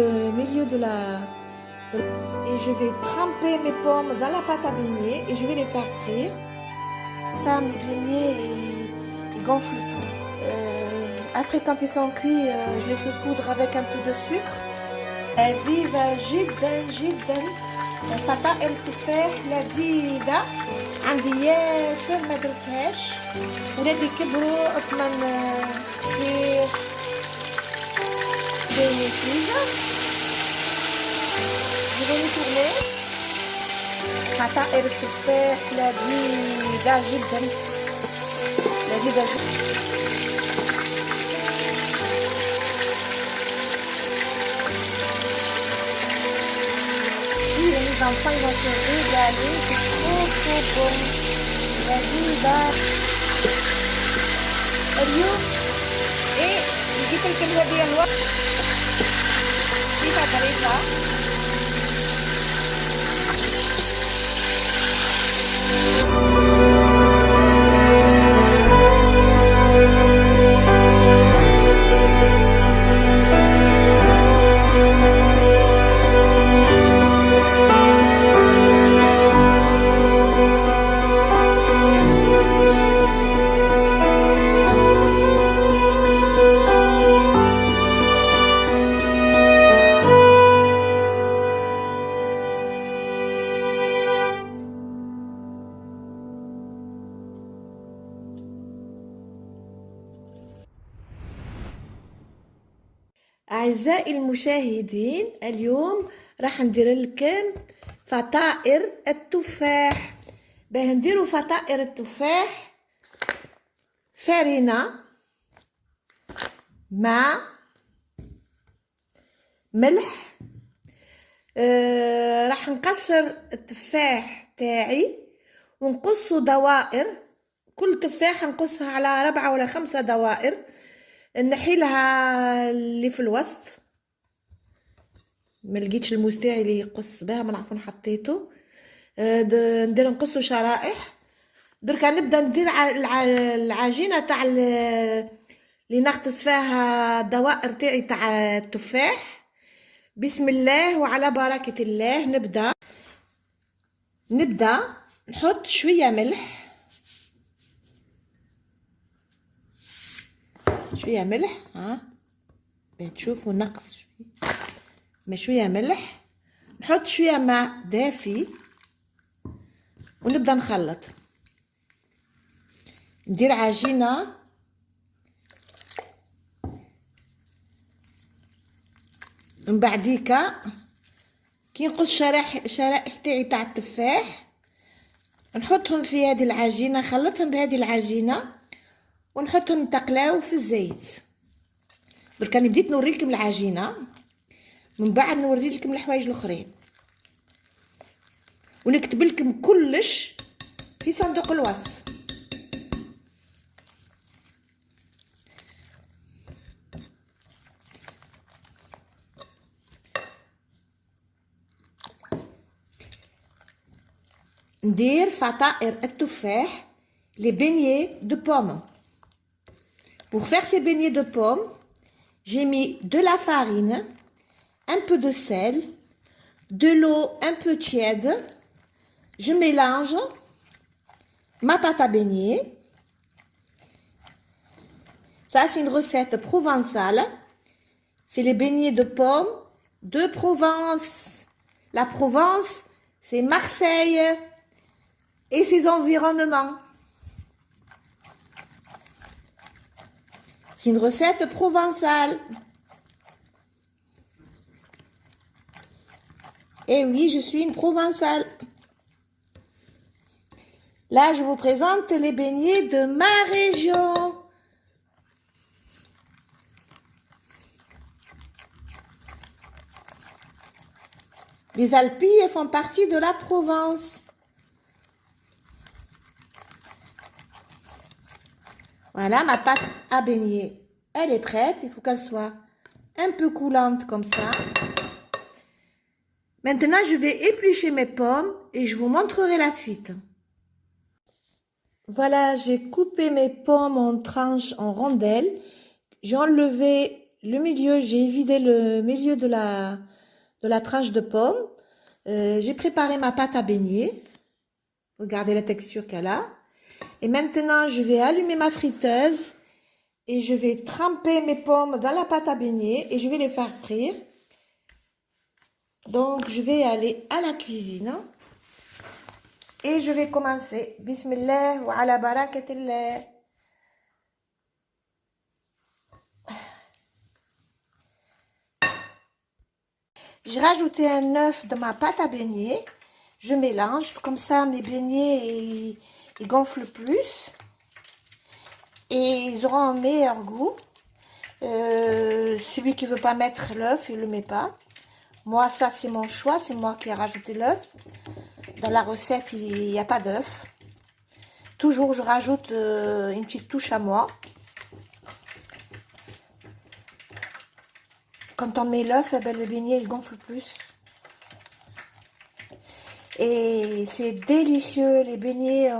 Le milieu de la... Et je vais tremper mes pommes dans la pâte à beignets et je vais les faire frire. Ça, mes beignets, ils gonflent. Après, quand ils sont cuits, je les saupoudre avec un peu de sucre. لذيذة جدا جدا فطائر التفاح لذيذة عندي ياسر ما درتهاش ولادي كبروا أتمنى تصير bénéfice. Je vais les tourner. فطائر التفاح لذيذة جدا لذيذة جدا. Les enfants ils vont se régaler, c'est trop bon. لذيذة. اليوم ايه جبت لكم هذه الوقت كيف طريقة أعزائي المشاهدين اليوم راح ندير لكم فطائر التفاح. باه نديرو فطائر التفاح فرينة ماء ملح. راح نقشر التفاح تاعي ونقصه دوائر. كل تفاحة نقصها على 4 ولا 5 دوائر. نحيلها اللي في الوسط ما لقيتش الموس تاعي اللي يقص بها ما نعرفو حطيته. ندير نقصو شرائح. دركا نبدا ندير العجينه تاع اللي نغطس فيها الدوائر تاعي تاع التفاح. بسم الله وعلى بركه الله. نبدا نحط شويه ملح شويه ملح تشوفوا نقص شويه ملح. نحط شويه ماء دافي ونبدا نخلط. ندير عجينه من بعديكا كي نقص شرائح تاعي تاع التفاح نحطهم في هذه العجينه. نخلطهم بهذه العجينه ونحطهم نتقلاو في الزيت. درك انا بديت نوري لكم العجينه من بعد نوري لكم الحوايج الاخرين ونكتب لكم كلش في صندوق الوصف. ندير فطائر التفاح les beignets de pommes. Pour faire ces beignets de pommes, j'ai mis de la farine, un peu de sel, de l'eau un peu tiède. Je mélange ma pâte à beignets. Ça, c'est une recette provençale. C'est les beignets de pommes de Provence. La Provence, c'est Marseille et ses environnements. C'est une recette provençale. Et oui, je suis une provençale. Là, je vous présente les beignets de ma région. Les Alpilles font partie de la Provence. Voilà, ma pâte à beignet, elle est prête. Il faut qu'elle soit un peu coulante comme ça. Maintenant, je vais éplucher mes pommes et je vous montrerai la suite. Voilà, j'ai coupé mes pommes en tranches, en rondelles. J'ai enlevé le milieu, j'ai vidé le milieu de la tranche de pomme. J'ai préparé ma pâte à beignet. Regardez la texture qu'elle a. Et maintenant, je vais allumer ma friteuse et je vais tremper mes pommes dans la pâte à beignet et je vais les faire frire. Donc, je vais aller à la cuisine et je vais commencer. Bismillah wa ala barakatillah. J'ai rajouté un œuf dans ma pâte à beignet. Je mélange, comme ça mes beignets ils gonflent plus. Et ils auront un meilleur goût. Celui qui ne veut pas mettre l'œuf, il ne le met pas. Moi, ça c'est mon choix, c'est moi qui ai rajouté l'œuf. Dans la recette, il n'y a pas d'œuf. Toujours, je rajoute une petite touche à moi. Quand on met l'œuf, eh ben, le beignet il gonfle plus. Et c'est délicieux, les beignets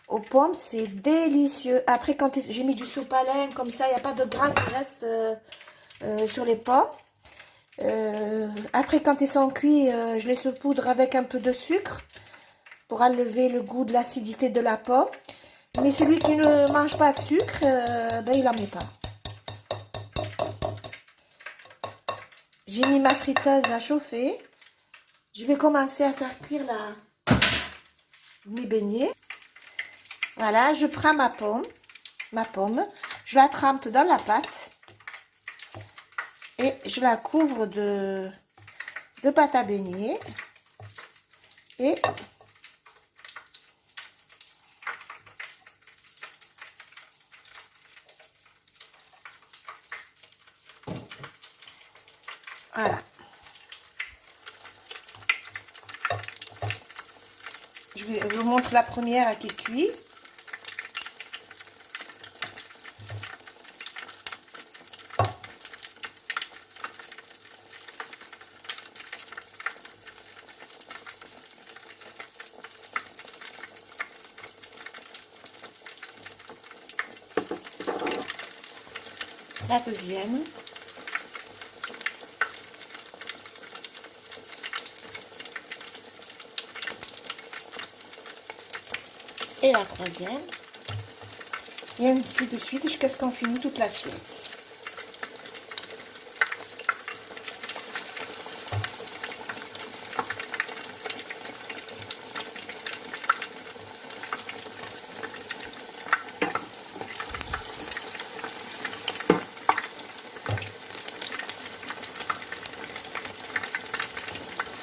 aux pommes, c'est délicieux. Après, quand j'ai mis du sopalin, comme ça, il n'y a pas de gras qui reste sur les pommes. Après, quand ils sont cuits, je les saupoudre avec un peu de sucre pour enlever le goût de l'acidité de la pomme. Mais celui qui ne mange pas de sucre, ben, il n'en met pas. J'ai mis ma friteuse à chauffer. Je vais commencer à faire cuire mes beignets. Voilà, je prends ma pomme, je la trempe dans la pâte et je la couvre de pâte à beignet et voilà. Je vous montre la première qui est cuite. La deuxième. Et la troisième. Et ainsi de suite jusqu'à ce qu'on finisse toute l'assiette.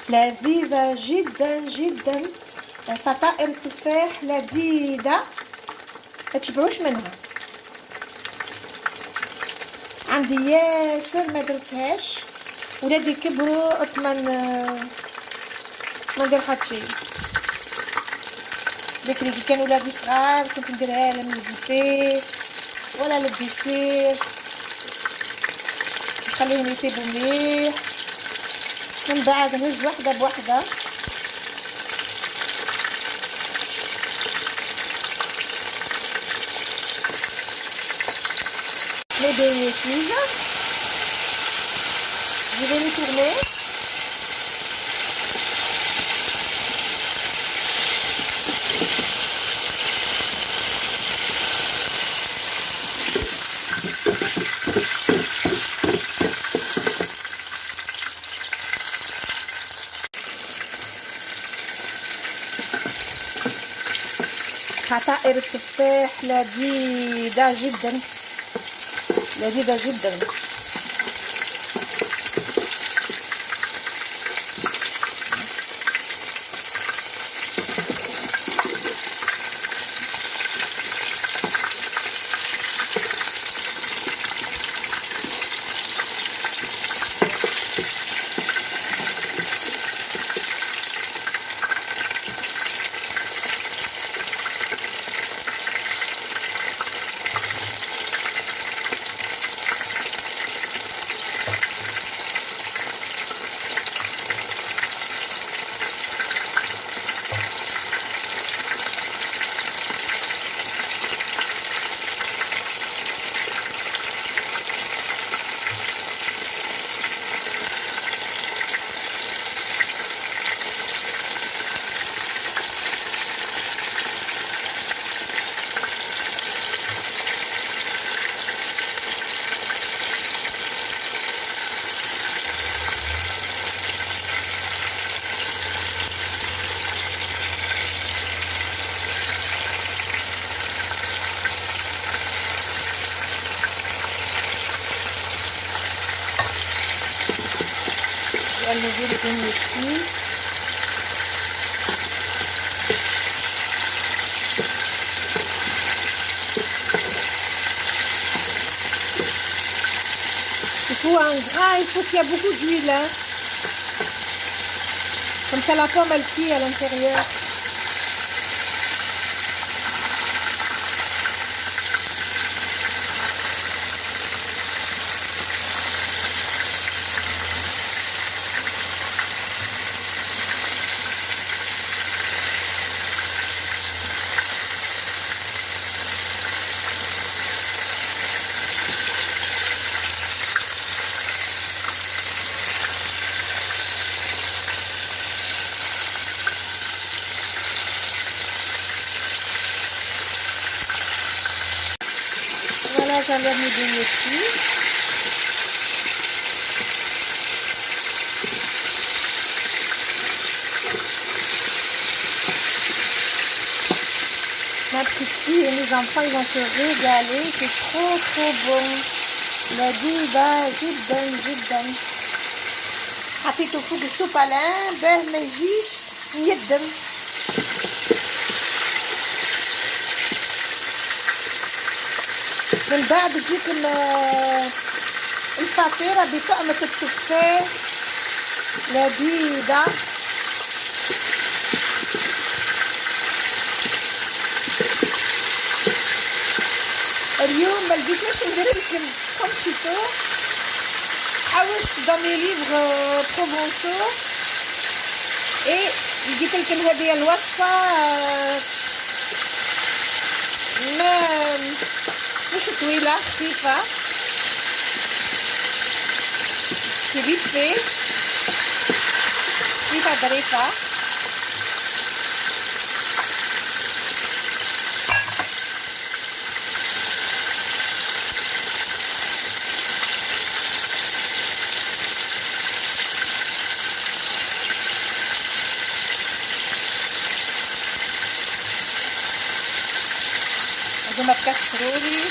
لذيذة جدا جدا. فطائر التفاح لذيذة ما تشبعوش منها. عندي ياسر ما درتهاش، ولادي كبروا قلت ما ندير حتى شي. بكري كي كانوا ولادي صغار كنت نديرها لهم البوفيه ولا الديسير، نخليهم يطيبوا مليح، من بعد نهز وحده بوحده. Les beignets cuisent. Je vais les tourner. فطائر التفاح لذيذة جدا، لذيذة جدا. enlever les beignets cuits. Il faut un gras, il faut qu'il y ait beaucoup d'huile. Hein. Comme ça, la pomme, elle cuit à l'intérieur. Voilà, j'enlève mes beignets cuits. Ma petite fille et mes enfants, ils vont se régaler. C'est trop bon. لذيذة جدا جدا. حطيته فوق السوبالان باه ما يجيش يدم. من بعد تجيك الفطيرة بطعمة التفاح لذيذة. اليوم ما لقيتنيش ندير لكم كونتيتو. حوست dans mes livres provençaux et لقيت لكم هذه الوصفة مش طويلة خفيفة. C'est vite fait. خفيفة ظريفة. ما تكسرولي.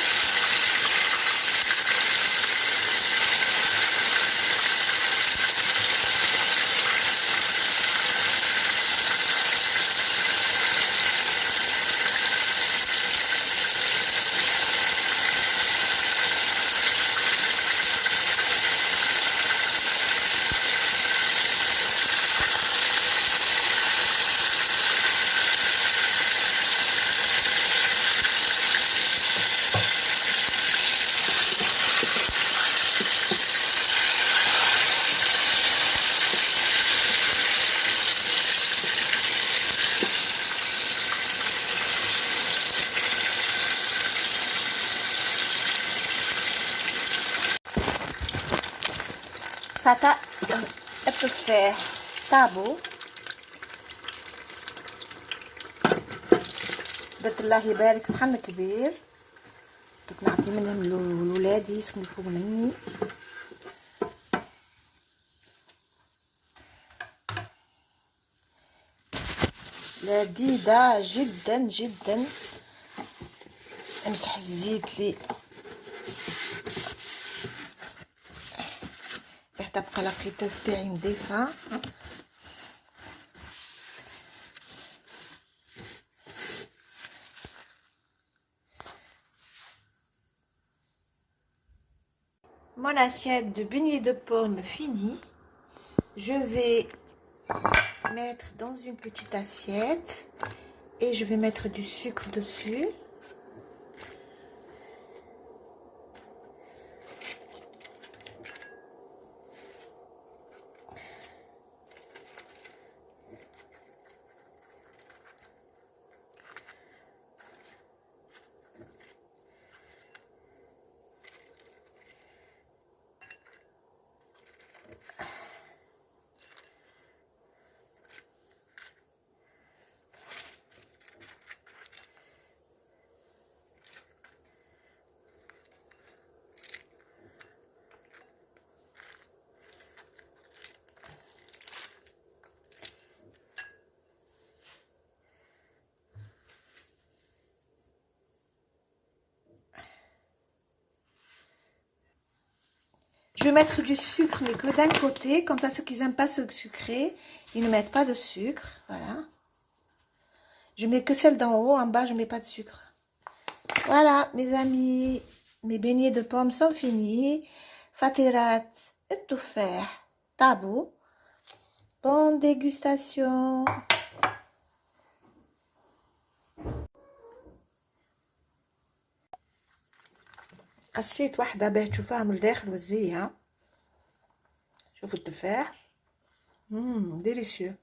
فتا التفاح طابو. درت الله يبارك صحن كبير. دوك نعطي منهم لولادي يسمحوا مني. لذيذة جدا جدا. امسح الزيت لي باه تبقى لاقيتاس تاعي نظيفة. Mon assiette de beignets de pommes finie. Je vais mettre dans une petite assiette et je vais mettre du sucre dessus. vais mettre du sucre, mais que d'un côté. Comme ça, ceux qui n'aiment pas ce sucré, ils ne mettent pas de sucre. Voilà. Je mets que celle d'en haut. En bas, je ne mets pas de sucre. Voilà, mes amis. Mes beignets de pommes sont finis. Fatirat et tout faire. Tabou. Bonne dégustation. قصيت واحدة باش تشوفوها من الداخل وزيها. شوفوا التفاح. ديليسيو.